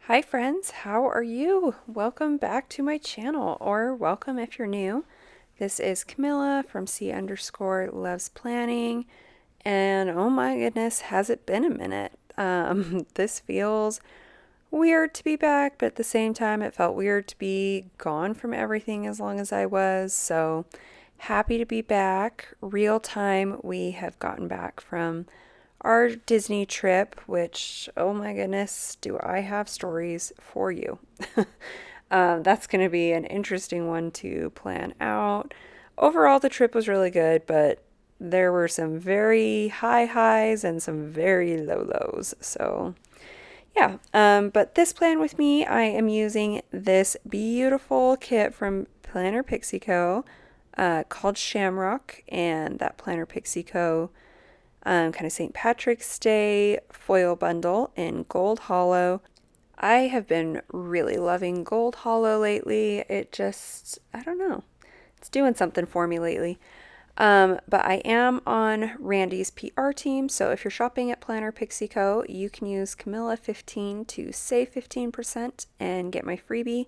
Hi friends, how are you? Welcome back to my channel, or welcome if you're new. This is Camilla from C underscore loves planning, and oh my goodness, has it been a minute? This feels weird to be back, but at the same time it felt weird to be gone from everything as long as I was, so happy to be back. Real time, we have gotten back from our Disney trip, which, oh my goodness, do I have stories for you. That's going to be an interesting one to plan out. Overall, the trip was really good, but there were some very high highs and some very low lows. So, yeah. But this plan with me, I am using this beautiful kit from Planner Pixie Co. Called Shamrock, and that Planner Pixie Co kind of St. Patrick's Day foil bundle in Gold Hollow. I have been really loving Gold Hollow lately. It just, I don't know, it's doing something for me lately. But I am on Randy's PR team, so if you're shopping at Planner Pixie Co., you can use Camilla15 to save 15% and get my freebie.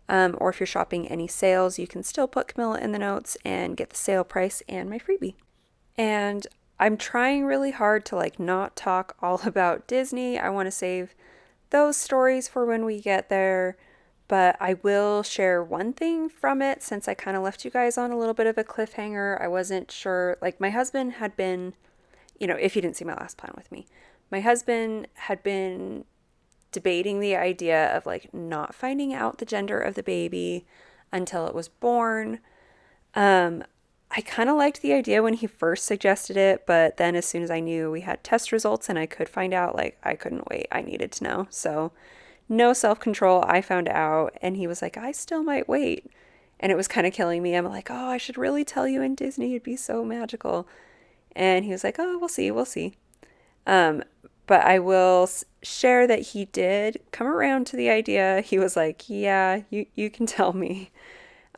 Or if you're shopping any sales, you can still put Camilla in the notes and get the sale price and my freebie. And I'm trying really hard to not talk all about Disney. I want to save those stories for when we get there, but I will share one thing from it since I kind of left you guys on a little bit of a cliffhanger. I wasn't sure, like my husband had been, if you didn't see my last plan with me, my husband had been debating the idea of not finding out the gender of the baby until it was born. Um, I kind of liked the idea when he first suggested it, but then as soon as I knew we had test results and I could find out, I couldn't wait. I needed to know. So, no self control. I found out, and he was like, I still might wait. And it was kind of killing me. I'm like, oh, I should really tell you in Disney. It'd be so magical. And he was like, oh, we'll see. We'll see. Um, but I will share that he did come around to the idea. He was like, yeah, you can tell me.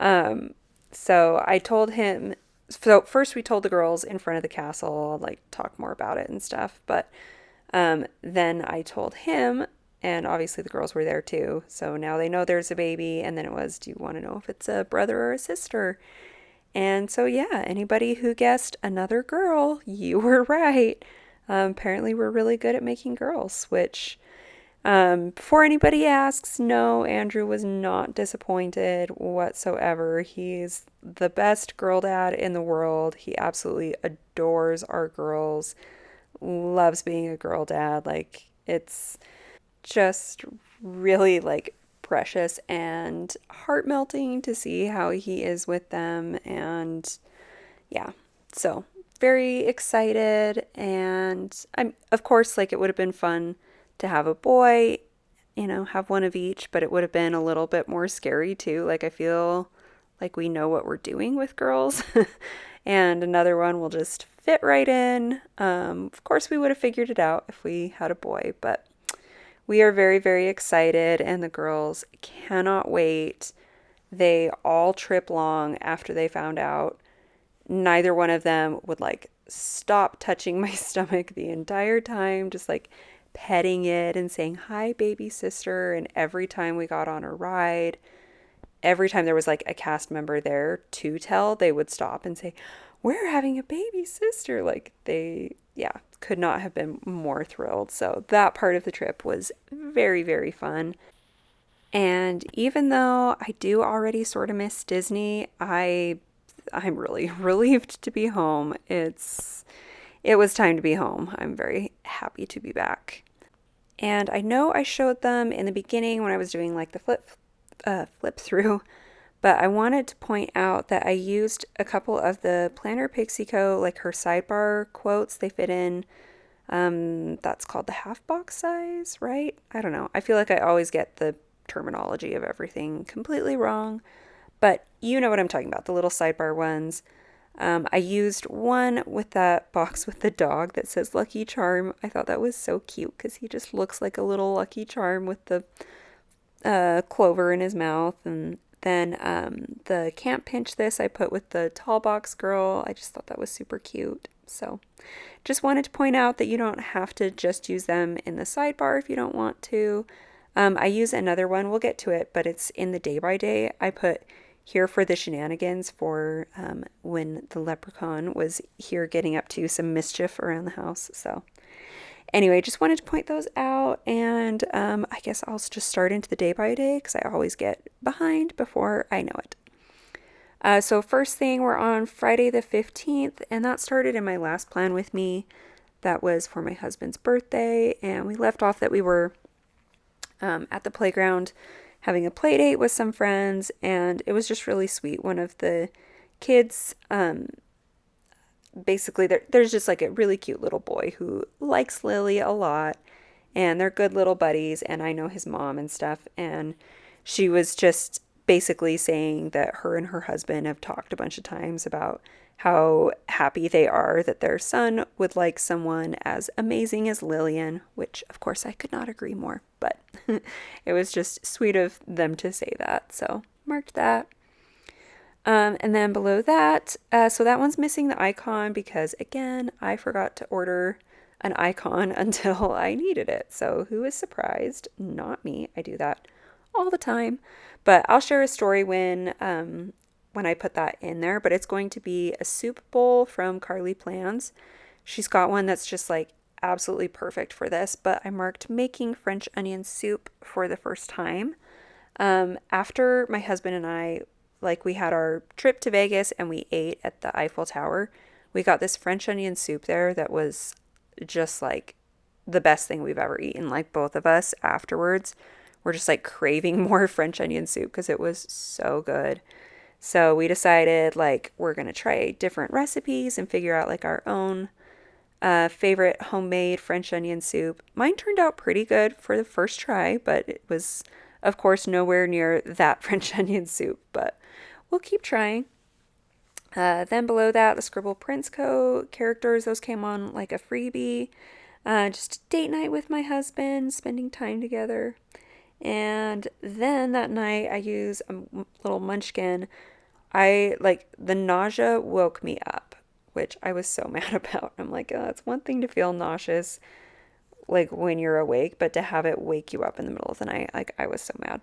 Um, so I told him, so first we told the girls in front of the castle, talk more about it and stuff. But then I told him, and obviously the girls were there too. So now they know there's a baby. And then it was, do you want to know if it's a brother or a sister? And so, yeah, anybody who guessed another girl, you were right. Apparently, we're really good at making girls, which before anybody asks, no, Andrew was not disappointed whatsoever. He's the best girl dad in the world. He absolutely adores our girls, loves being a girl dad. It's just really precious and heart melting to see how he is with them. And yeah, so very excited. And I'm, of course, it would have been fun to have a boy, have one of each, but it would have been a little bit more scary too. I feel like we know what we're doing with girls, and another one will just fit right in. Of course, we would have figured it out if we had a boy, but we are very, very excited, and the girls cannot wait. They all trip long after they found out. Neither one of them would stop touching my stomach the entire time, just petting it and saying, hi, baby sister. And every time we got on a ride, every time there was a cast member there to tell, they would stop and say, we're having a baby sister. They, yeah, could not have been more thrilled. So that part of the trip was very, very fun. And even though I do already sort of miss Disney, I'm really relieved to be home. It was time to be home. I'm very happy to be back. And I know I showed them in the beginning when I was doing the flip through, but I wanted to point out that I used a couple of the Planner Pixie Co. Her sidebar quotes. They fit in. That's called the half box size, right? I don't know. I feel like I always get the terminology of everything completely wrong, but you know what I'm talking about, the little sidebar ones. I used one with that box with the dog that says Lucky Charm. I thought that was so cute because he just looks like a little Lucky Charm with the clover in his mouth. And then the Can't Pinch This I put with the tall box girl. I just thought that was super cute. So just wanted to point out that you don't have to just use them in the sidebar if you don't want to. I use another one, we'll get to it, but it's in the day by day. I put here for the shenanigans for when the leprechaun was here getting up to some mischief around the house. So anyway, just wanted to point those out, and I guess I'll just start into the day by day because I always get behind before I know it. So first thing, we're on Friday the 15th, and that started in my last plan with me. That was for my husband's birthday, and we left off that we were at the playground having a play date with some friends, and it was just really sweet. One of the kids, basically, there's just like a really cute little boy who likes Lily a lot, and they're good little buddies, and I know his mom and stuff, and she was just basically saying that her and her husband have talked a bunch of times about how happy they are that their son would like someone as amazing as Lillian, which of course I could not agree more, but it was just sweet of them to say that, so marked that. And then below that, so that one's missing the icon because, again, I forgot to order an icon until I needed it. So who is surprised? Not me. I do that all the time. But I'll share a story when I put that in there. But it's going to be a soup bowl from Carlea Plans. She's got one that's just like absolutely perfect for this. But I marked making French onion soup for the first time. After my husband and I, like, we had our trip to Vegas and we ate at the Eiffel Tower, we got this French onion soup there that was just like the best thing we've ever eaten. Like, both of us afterwards were just like craving more French onion soup because it was so good. So we decided like we're going to try different recipes and figure out like our own favorite homemade French onion soup. Mine turned out pretty good for the first try, but it was, of course, nowhere near that French onion soup, but we'll keep trying. Then below that, the Scribble Prince Co. characters, those came on like a freebie. Just a date night with my husband, spending time together. And then that night, I use a little munchkin. The nausea woke me up, which I was so mad about. I'm like, oh, it's one thing to feel nauseous, like when you're awake, but to have it wake you up in the middle of the night, like I was so mad.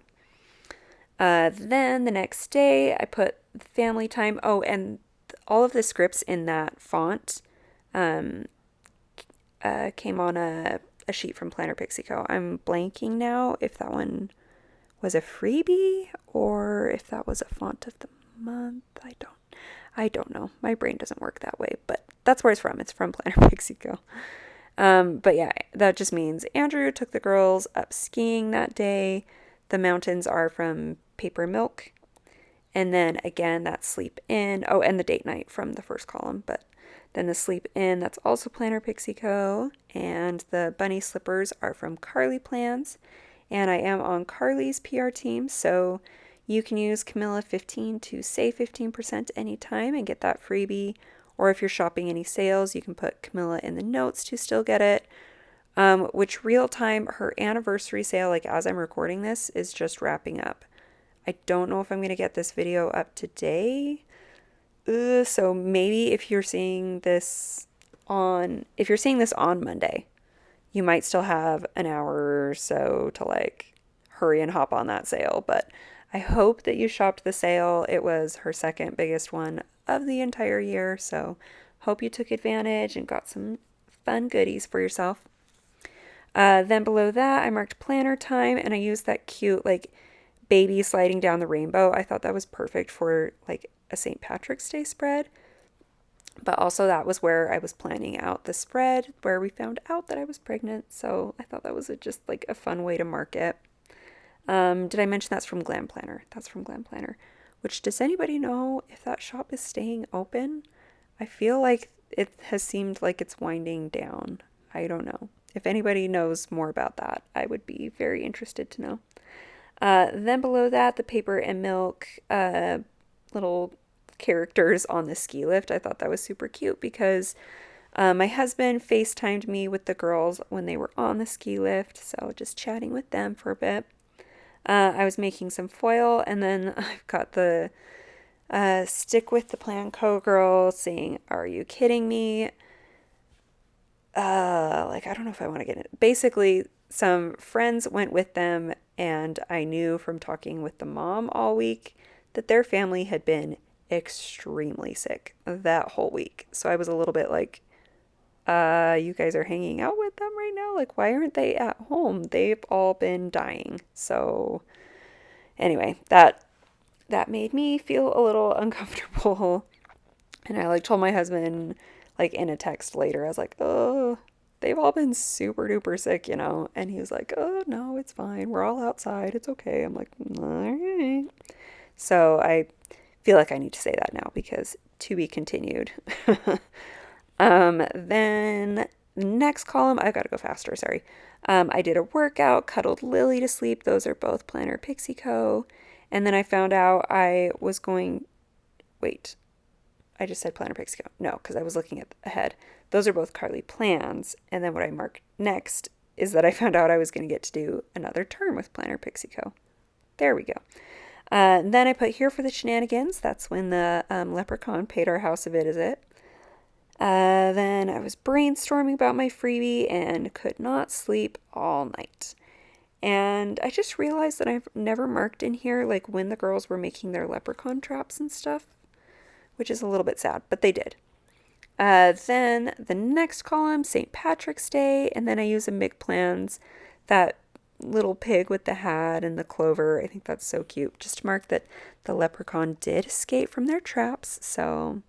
Then the next day, I put family time. Oh, and all of the scripts in that font came on a sheet from Planner Pixie Co. I'm blanking now if that one was a freebie or if that was a font of the month. I don't know. My brain doesn't work that way, but that's where it's from. It's from Planner Pixie Co. But yeah, that just means Andrew took the girls up skiing that day. The mountains are from Paper Milk. And then again, that sleep in. Oh, and the date night from the first column. But then the sleep in, that's also Planner Pixie Co. And the bunny slippers are from Carlea Plans. And I am on Carlea's PR team. So you can use Camilla15 to save 15% anytime and get that freebie. Or if you're shopping any sales, you can put Camilla in the notes to still get it. Which real time, her anniversary sale, like as I'm recording this, is just wrapping up. I don't know if I'm going to get this video up today. So maybe if you're seeing this on Monday, you might still have an hour or so to like hurry and hop on that sale. But I hope that you shopped the sale. It was her second biggest one of the entire year. So hope you took advantage and got some fun goodies for yourself. Then below that, I marked planner time, and I used that cute like baby sliding down the rainbow. I thought that was perfect for like a St. Patrick's Day spread. But also that was where I was planning out the spread where we found out that I was pregnant. So I thought that was just like a fun way to mark it. Did I mention that's from Glam Planner? That's from Glam Planner. Which, does anybody know if that shop is staying open? I feel like it has seemed like it's winding down. I don't know. If anybody knows more about that, I would be very interested to know. Then below that, the Paper and Milk little characters on the ski lift. I thought that was super cute because my husband FaceTimed me with the girls when they were on the ski lift, so just chatting with them for a bit. I was making some foil, and then I've got the Stick with the Plan Co. girl saying, "Are you kidding me?" I don't know if I want to get it. Basically, some friends went with them And I knew from talking with the mom all week that their family had been extremely sick that whole week. So I was a little bit like, you guys are hanging out with them right now? Like, why aren't they at home? They've all been dying. So anyway, that made me feel a little uncomfortable. And I like told my husband like in a text later, I was like, oh, they've all been super duper sick, you know? And he was like, oh, no, it's fine. We're all outside. It's okay. I'm like, all right. So I feel like I need to say that now because to be continued. Then next column, I've got to go faster, sorry. I did a workout, cuddled Lily to sleep. Those are both Planner Pixie Co. And then I found out I was going, wait, I just said Planner Pixie Co. No, because I was looking at ahead. Those are both Carlea Plans. And then what I marked next is that I found out I was going to get to do another term with Planner Pixie Co. There we go. Then I put here for the shenanigans. That's when the leprechaun paid our house a visit. Then I was brainstorming about my freebie and could not sleep all night. And I just realized that I've never marked in here like when the girls were making their leprechaun traps and stuff, which is a little bit sad, but they did. Then the next column, St. Patrick's Day, and then I use a Mig Plans, that little pig with the hat and the clover. I think that's so cute. Just to mark that the leprechaun did escape from their traps, so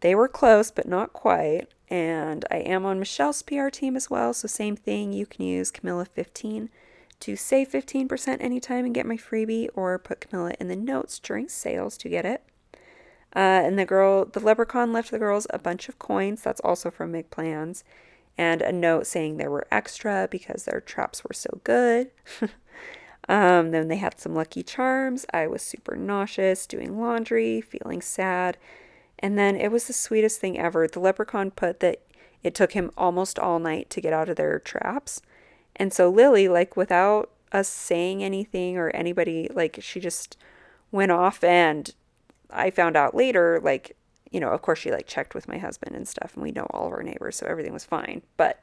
they were close, but not quite. And I am on Michelle's PR team as well, so same thing. You can use Camilla 15 to save 15% anytime and get my freebie, or put Camilla in the notes during sales to get it. And the leprechaun left the girls a bunch of coins. That's also from Mig Plans. And a note saying there were extra because their traps were so good. Then they had some Lucky Charms. I was super nauseous, doing laundry, feeling sad. And then it was the sweetest thing ever. The leprechaun put that it took him almost all night to get out of their traps. And so Lily, like without us saying anything or anybody, like she just went off, and I found out later, like, you know, of course she like checked with my husband and stuff, and we know all of our neighbors, so everything was fine. But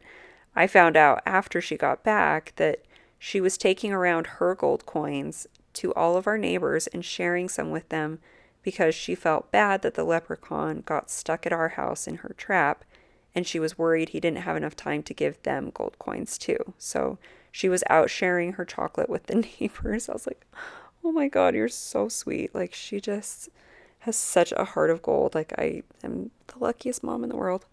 I found out after she got back that she was taking around her gold coins to all of our neighbors and sharing some with them because she felt bad that the leprechaun got stuck at our house in her trap, and she was worried he didn't have enough time to give them gold coins too. So she was out sharing her chocolate with the neighbors. I was like, oh my God, you're so sweet. Like, she just has such a heart of gold. Like, I am the luckiest mom in the world.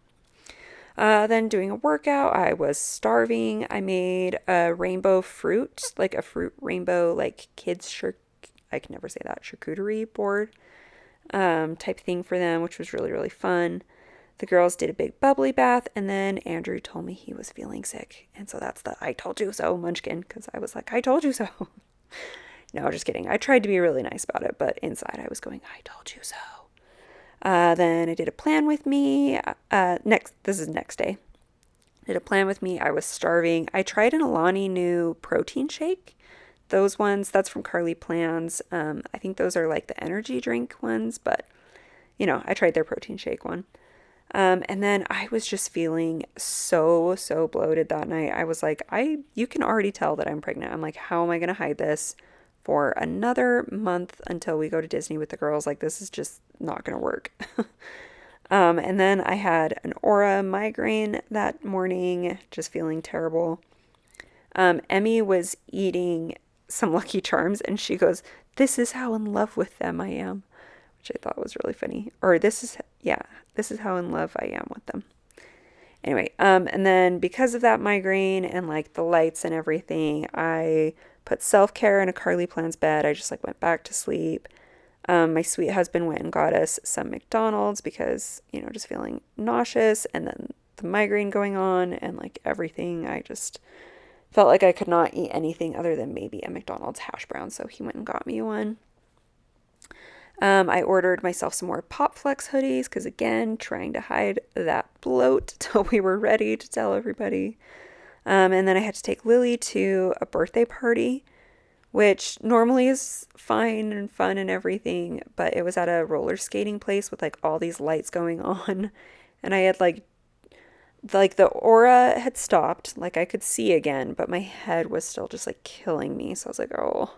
Then doing a workout, I was starving. I made a rainbow fruit, like a fruit rainbow, like I can never say that, charcuterie board type thing for them, which was really, really fun. The girls did a big bubbly bath, and then Andrew told me he was feeling sick. And so that's the I told you so munchkin, because I was like, I told you so. No, just kidding. I tried to be really nice about it, but inside I was going, I told you so. Then I did a plan with me. This is next day. Did a plan with me. I was starving. I tried an Alani new protein shake. Those ones, that's from Carlea Plans. I think those are like the energy drink ones, but you know, I tried their protein shake one. And then I was just feeling so bloated that night. I was like, you can already tell that I'm pregnant. I'm like, how am I going to hide this for another month until we go to Disney with the girls? Like, this is just not going to work. And then I had an aura migraine that morning, just feeling terrible. Emmy was eating some Lucky Charms, and she goes, this is how in love with them I am, which I thought was really funny. Or this is how in love I am with them. Anyway, and then because of that migraine and like the lights and everything, I put self-care in a Carlea Plans bed. I just like went back to sleep. My sweet husband went and got us some McDonald's because, you know, just feeling nauseous, and then the migraine going on and like everything. I just felt like I could not eat anything other than maybe a McDonald's hash brown. So he went and got me one. I ordered myself some more Pop Flex hoodies because, again, trying to hide that bloat till we were ready to tell everybody. And then I had to take Lily to a birthday party, which normally is fine and fun and everything, but it was at a roller skating place with like all these lights going on. And I had like like the aura had stopped, like I could see again, but my head was still just like killing me. So I was like, oh,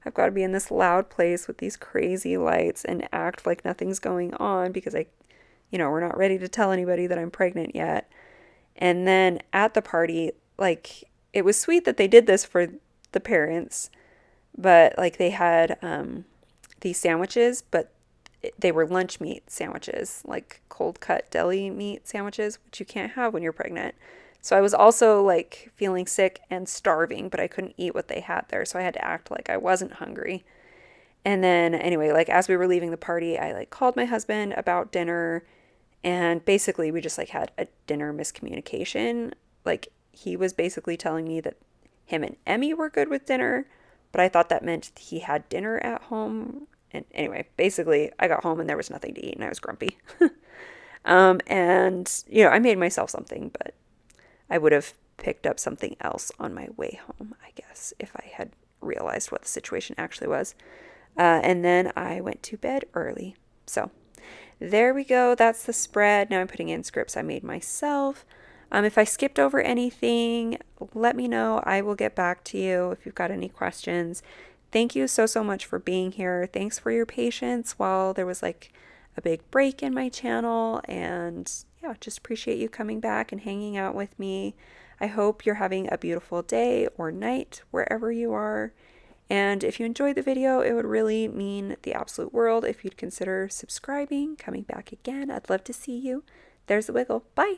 I've got to be in this loud place with these crazy lights and act like nothing's going on because we're not ready to tell anybody that I'm pregnant yet. And then at the party, like it was sweet that they did this for the parents, but like they had these sandwiches, but they were lunch meat sandwiches, like cold cut deli meat sandwiches, which you can't have when you're pregnant. So I was also like feeling sick and starving, but I couldn't eat what they had there. So I had to act like I wasn't hungry. And then anyway, like as we were leaving the party, I like called my husband about dinner, and basically we just like had a dinner miscommunication. Like he was basically telling me that him and Emmy were good with dinner, but I thought that meant he had dinner at home. And anyway, basically I got home and there was nothing to eat and I was grumpy. And I made myself something, but I would have picked up something else on my way home, I guess, if I had realized what the situation actually was. And then I went to bed early. So there we go. That's the spread. Now I'm putting in scripts I made myself. If I skipped over anything, let me know. I will get back to you if you've got any questions. Thank you so, so much for being here. Thanks for your patience while there was like a big break in my channel. And yeah, just appreciate you coming back and hanging out with me. I hope you're having a beautiful day or night wherever you are. And if you enjoyed the video, it would really mean the absolute world if you'd consider subscribing, coming back again. I'd love to see you. There's the wiggle. Bye.